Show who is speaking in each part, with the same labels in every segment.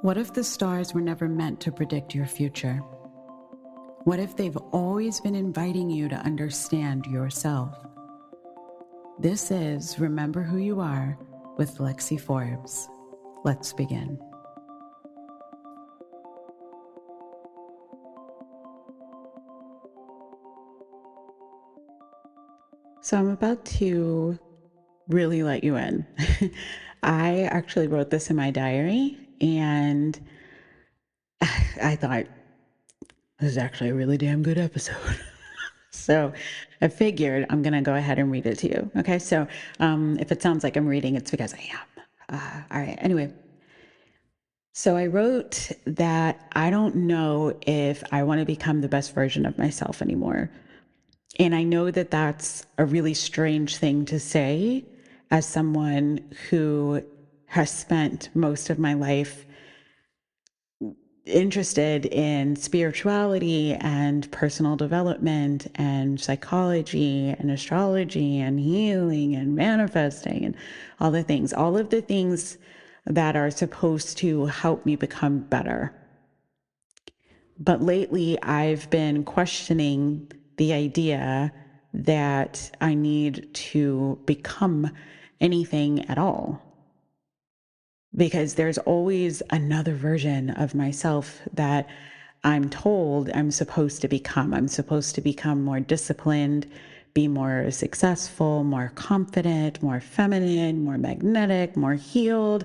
Speaker 1: What if the stars were never meant to predict your future? What if they've always been inviting you to understand yourself? This is Remember Who You Are with Lexi Forbes. Let's begin. So I'm about to really let you in. I actually wrote this in my diary, and I thought this is actually a really damn good episode. So I figured I'm going to go ahead and read it to you. Okay, so if it sounds like I'm reading, it's because I am. All right, anyway. So I wrote that I don't know if I want to become the best version of myself anymore. And I know that that's a really strange thing to say as someone who has spent most of my life interested in spirituality and personal development and psychology and astrology and healing and manifesting and all of the things that are supposed to help me become better. But lately I've been questioning the idea that I need to become anything at all, because there's always another version of myself that I'm told I'm supposed to become. I'm supposed to become more disciplined, be more successful, more confident, more feminine, more magnetic, more healed,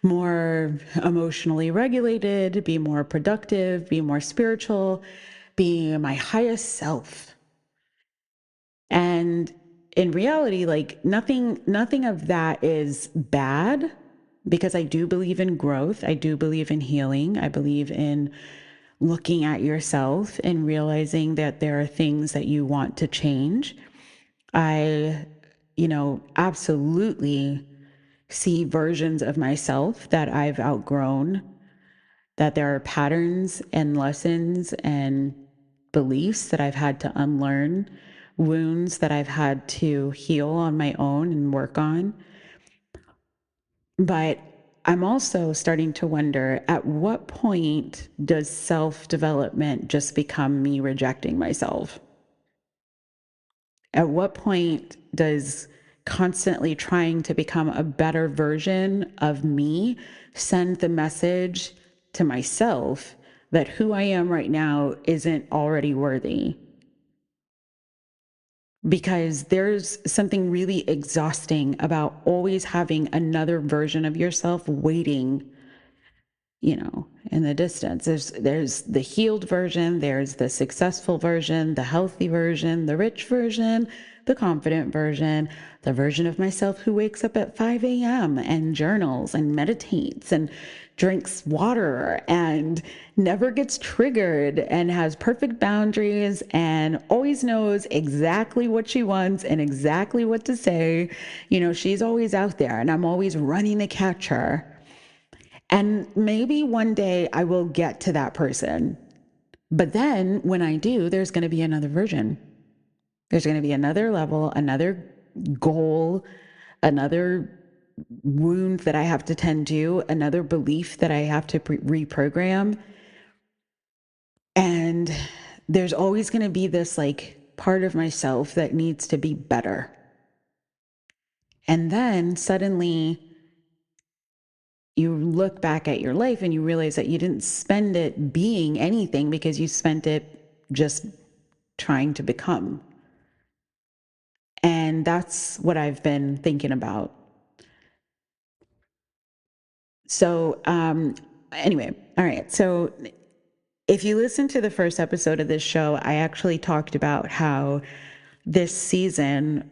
Speaker 1: more emotionally regulated, be more productive, be more spiritual, be my highest self. And in reality, like nothing of that is bad, because I do believe in growth. I do believe in healing. I believe in looking at yourself and realizing that there are things that you want to change. I, absolutely see versions of myself that I've outgrown, that there are patterns and lessons and beliefs that I've had to unlearn, wounds that I've had to heal on my own and work on. But I'm also starting to wonder, at what point does self-development just become me rejecting myself? At what point does constantly trying to become a better version of me send the message to myself that who I am right now isn't already worthy? Because there's something really exhausting about always having another version of yourself waiting, in the distance. There's the healed version, there's the successful version, the healthy version, the rich version, the confident version, the version of myself who wakes up at 5 a.m. and journals and meditates and drinks water and never gets triggered and has perfect boundaries and always knows exactly what she wants and exactly what to say. She's always out there and I'm always running to catch her. And maybe one day I will get to that person. But then when I do, there's going to be another version. There's going to be another level, another goal, another wound that I have to tend to, another belief that I have to reprogram. And there's always going to be this part of myself that needs to be better. And then suddenly you look back at your life and you realize that you didn't spend it being anything, because you spent it just trying to become. And that's what I've been thinking about. So, anyway, all right. So if you listen to the first episode of this show, I actually talked about how this season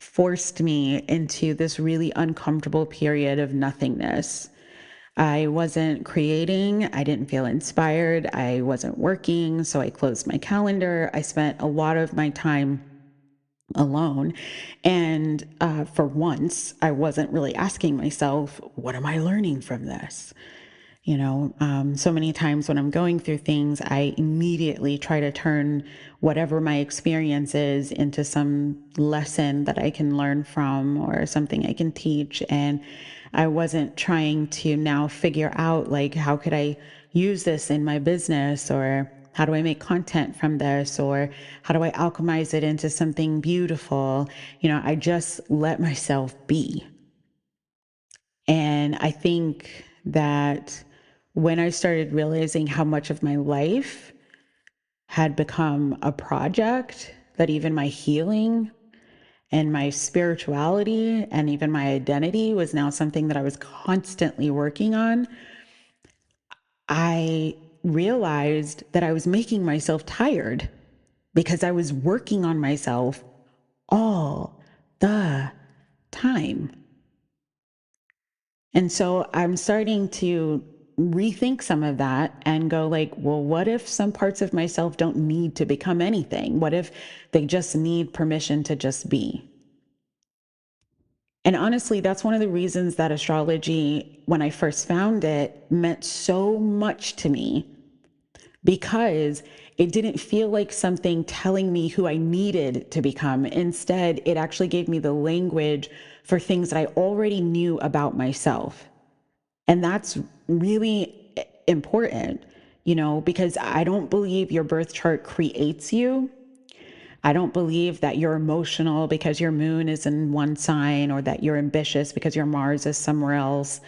Speaker 1: forced me into this really uncomfortable period of nothingness. I wasn't creating. I didn't feel inspired. I wasn't working. So I closed my calendar. I spent a lot of my time alone. And for once, I wasn't really asking myself, what am I learning from this? So many times when I'm going through things, I immediately try to turn whatever my experience is into some lesson that I can learn from or something I can teach. And I wasn't trying to now figure out, like, how could I use this in my business, or how do I make content from this, or how do I alchemize it into something beautiful? I just let myself be. And I think that when I started realizing how much of my life had become a project, that even my healing and my spirituality and even my identity was now something that I was constantly working on, I realized that I was making myself tired because I was working on myself all the time. And so I'm starting to rethink some of that and go, like, well, what if some parts of myself don't need to become anything? What if they just need permission to just be? And honestly, that's one of the reasons that astrology, when I first found it, meant so much to me, because it didn't feel like something telling me who I needed to become. Instead, it actually gave me the language for things that I already knew about myself. And that's really important, because I don't believe your birth chart creates you. I don't believe that you're emotional because your moon is in one sign, or that you're ambitious because your Mars is somewhere else,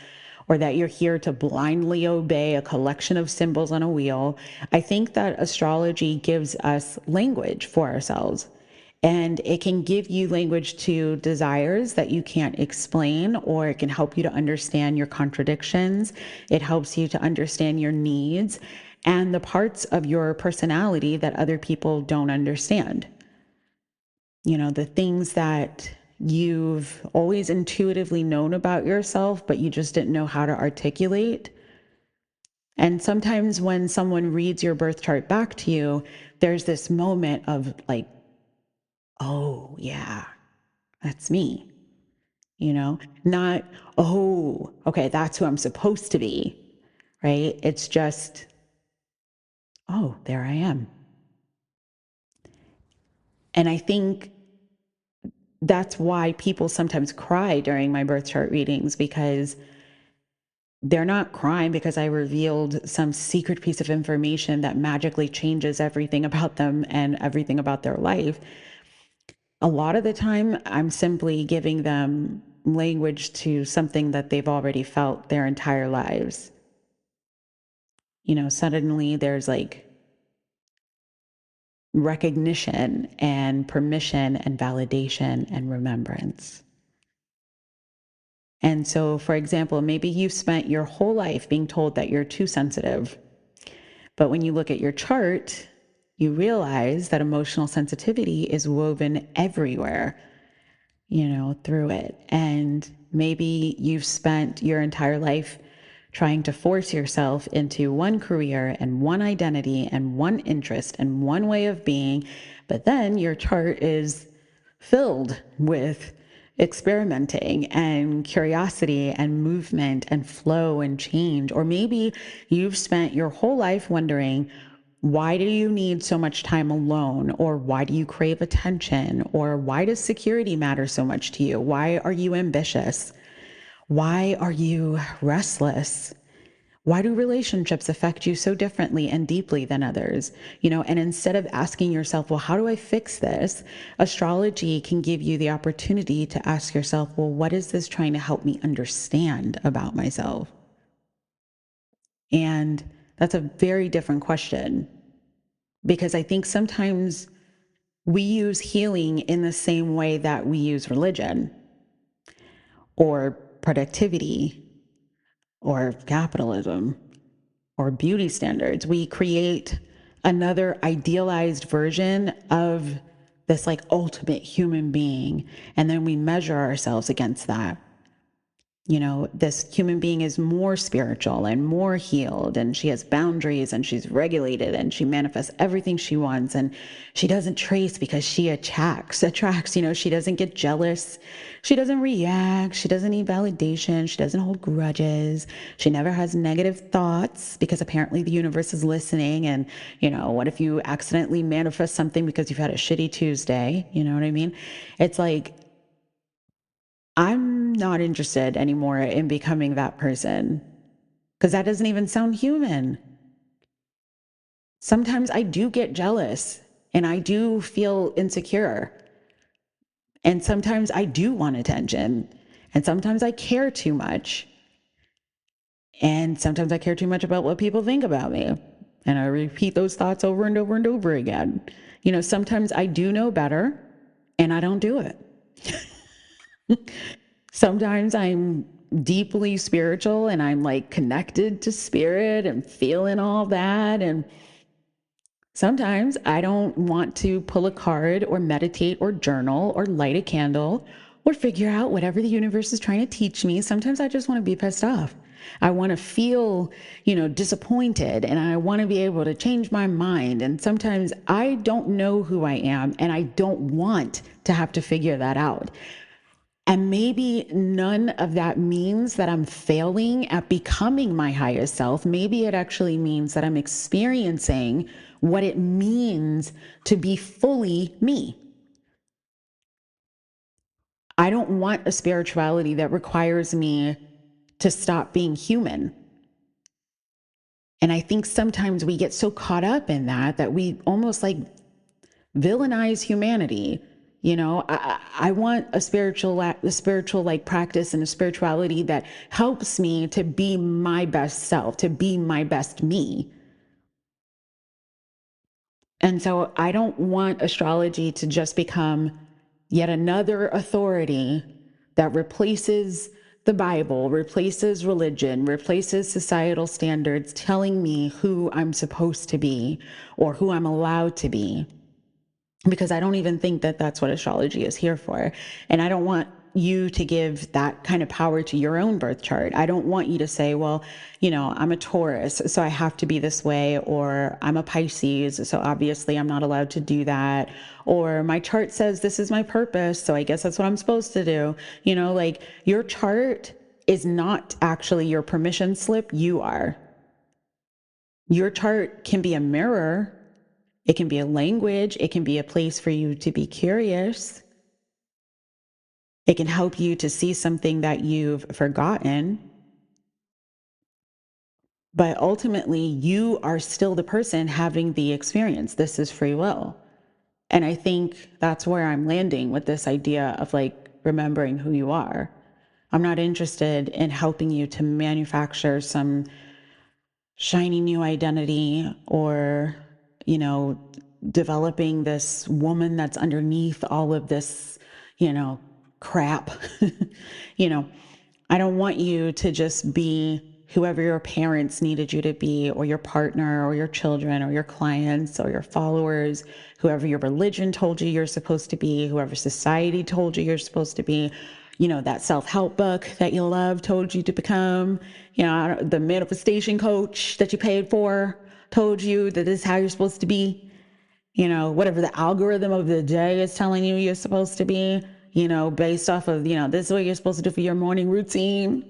Speaker 1: or that you're here to blindly obey a collection of symbols on a wheel. I think that astrology gives us language for ourselves. And it can give you language to desires that you can't explain, or it can help you to understand your contradictions. It helps you to understand your needs and the parts of your personality that other people don't understand. The things that you've always intuitively known about yourself, but you just didn't know how to articulate. And sometimes when someone reads your birth chart back to you, there's this moment of like, oh, yeah, that's me, not, oh, okay, that's who I'm supposed to be, right? It's just, oh, there I am. And I think that's why people sometimes cry during my birth chart readings, because they're not crying because I revealed some secret piece of information that magically changes everything about them and everything about their life. A lot of the time, I'm simply giving them language to something that they've already felt their entire lives. Suddenly there's like recognition and permission and validation and remembrance. And so, for example, maybe you've spent your whole life being told that you're too sensitive. But when you look at your chart, you realize that emotional sensitivity is woven everywhere, through it. And maybe you've spent your entire life trying to force yourself into one career and one identity and one interest and one way of being. But then your chart is filled with experimenting and curiosity and movement and flow and change. Or maybe you've spent your whole life wondering, why do you need so much time alone? Or why do you crave attention? Or why does security matter so much to you? Why are you ambitious? Why are you restless? Why do relationships affect you so differently and deeply than others? And instead of asking yourself, well, how do I fix this? Astrology can give you the opportunity to ask yourself, well, what is this trying to help me understand about myself? And that's a very different question, because I think sometimes we use healing in the same way that we use religion or productivity or capitalism or beauty standards. We create another idealized version of this like ultimate human being, and then we measure ourselves against that. This human being is more spiritual and more healed, and she has boundaries, and she's regulated, and she manifests everything she wants, and she doesn't trace because she attracts, she doesn't get jealous. She doesn't react. She doesn't need validation. She doesn't hold grudges. She never has negative thoughts because apparently the universe is listening. And, what if you accidentally manifest something because you've had a shitty Tuesday? You know what I mean? It's like, I'm not interested anymore in becoming that person because that doesn't even sound human. Sometimes I do get jealous and I do feel insecure. And sometimes I do want attention. And sometimes I care too much. And sometimes I care too much about what people think about me. And I repeat those thoughts over and over and over again. Sometimes I do know better and I don't do it. Sometimes I'm deeply spiritual and I'm like connected to spirit and feeling all that. And sometimes I don't want to pull a card or meditate or journal or light a candle or figure out whatever the universe is trying to teach me. Sometimes I just want to be pissed off. I want to feel, disappointed, and I want to be able to change my mind. And sometimes I don't know who I am and I don't want to have to figure that out. And maybe none of that means that I'm failing at becoming my highest self. Maybe it actually means that I'm experiencing what it means to be fully me. I don't want a spirituality that requires me to stop being human. And I think sometimes we get so caught up in that we almost like villainize humanity. I want a spiritual like practice and a spirituality that helps me to be my best self, to be my best me. And so I don't want astrology to just become yet another authority that replaces the Bible, replaces religion, replaces societal standards, telling me who I'm supposed to be or who I'm allowed to be. Because I don't even think that that's what astrology is here for. And I don't want you to give that kind of power to your own birth chart. I don't want you to say, well, I'm a Taurus, so I have to be this way, or I'm a Pisces, so obviously I'm not allowed to do that, or my chart says this is my purpose, so I guess that's what I'm supposed to do. Like your chart is not actually your permission slip. You are. Your chart can be a mirror. It can be a language. It can be a place for you to be curious. It can help you to see something that you've forgotten. But ultimately, you are still the person having the experience. This is free will. And I think that's where I'm landing with this idea of like remembering who you are. I'm not interested in helping you to manufacture some shiny new identity or, developing this woman that's underneath all of this, crap. you know, I don't want you to just be whoever your parents needed you to be, or your partner, or your children, or your clients, or your followers, whoever your religion told you you're supposed to be, whoever society told you you're supposed to be, that self-help book that you love told you to become, the manifestation coach that you paid for told you that this is how you're supposed to be, whatever the algorithm of the day is telling you you're supposed to be, based off of, this is what you're supposed to do for your morning routine,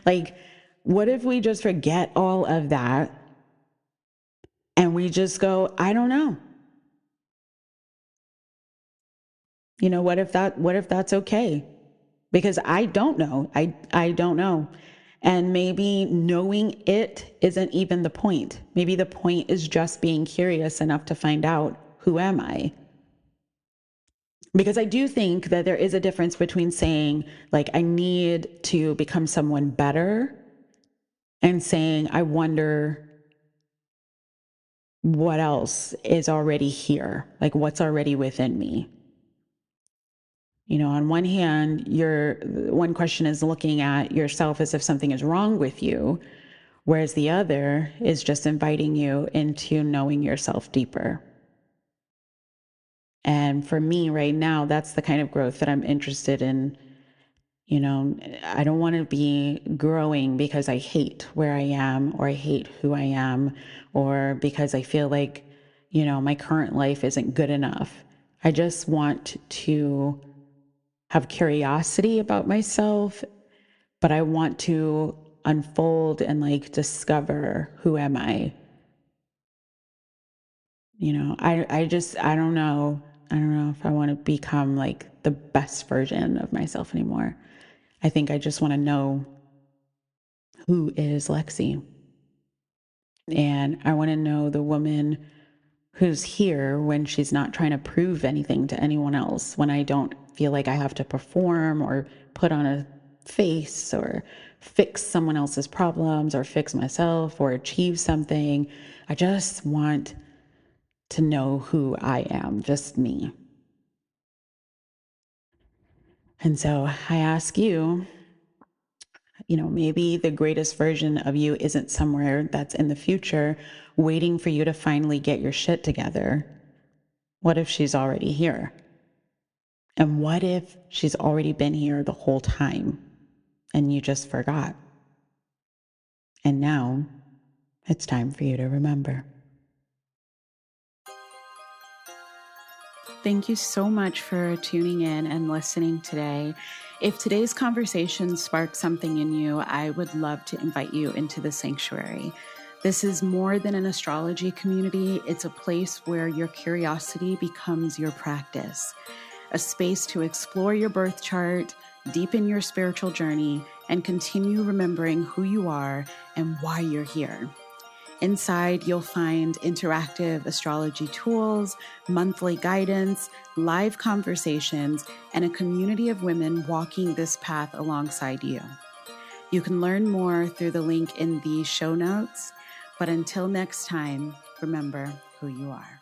Speaker 1: like, what if we just forget all of that and we just go, I don't know. What if that's okay? Because I don't know. I don't know. And maybe knowing it isn't even the point. Maybe the point is just being curious enough to find out, who am I? Because I do think that there is a difference between saying, like, I need to become someone better, and saying, I wonder what else is already here, like what's already within me. On one hand, one question is looking at yourself as if something is wrong with you, whereas the other is just inviting you into knowing yourself deeper. And for me right now, that's the kind of growth that I'm interested in. I don't want to be growing because I hate where I am, or I hate who I am, or because I feel like, my current life isn't good enough. I just want to have curiosity about myself, but I want to unfold and like discover, who am I? I don't know. I don't know if I want to become like the best version of myself anymore. I think I just want to know, who is Lexi? And I want to know the woman who's here when she's not trying to prove anything to anyone else, when I don't feel like I have to perform or put on a face or fix someone else's problems or fix myself or achieve something. I just want to know who I am, just me. And so I ask you, maybe the greatest version of you isn't somewhere that's in the future waiting for you to finally get your shit together. What if she's already here? And what if she's already been here the whole time and you just forgot? And now it's time for you to remember. Thank you so much for tuning in and listening today. If today's conversation sparked something in you, I would love to invite you into the sanctuary. This is more than an astrology community. It's a place where your curiosity becomes your practice, a space to explore your birth chart, deepen your spiritual journey, and continue remembering who you are and why you're here. Inside, you'll find interactive astrology tools, monthly guidance, live conversations, and a community of women walking this path alongside you. You can learn more through the link in the show notes. But until next time, remember who you are.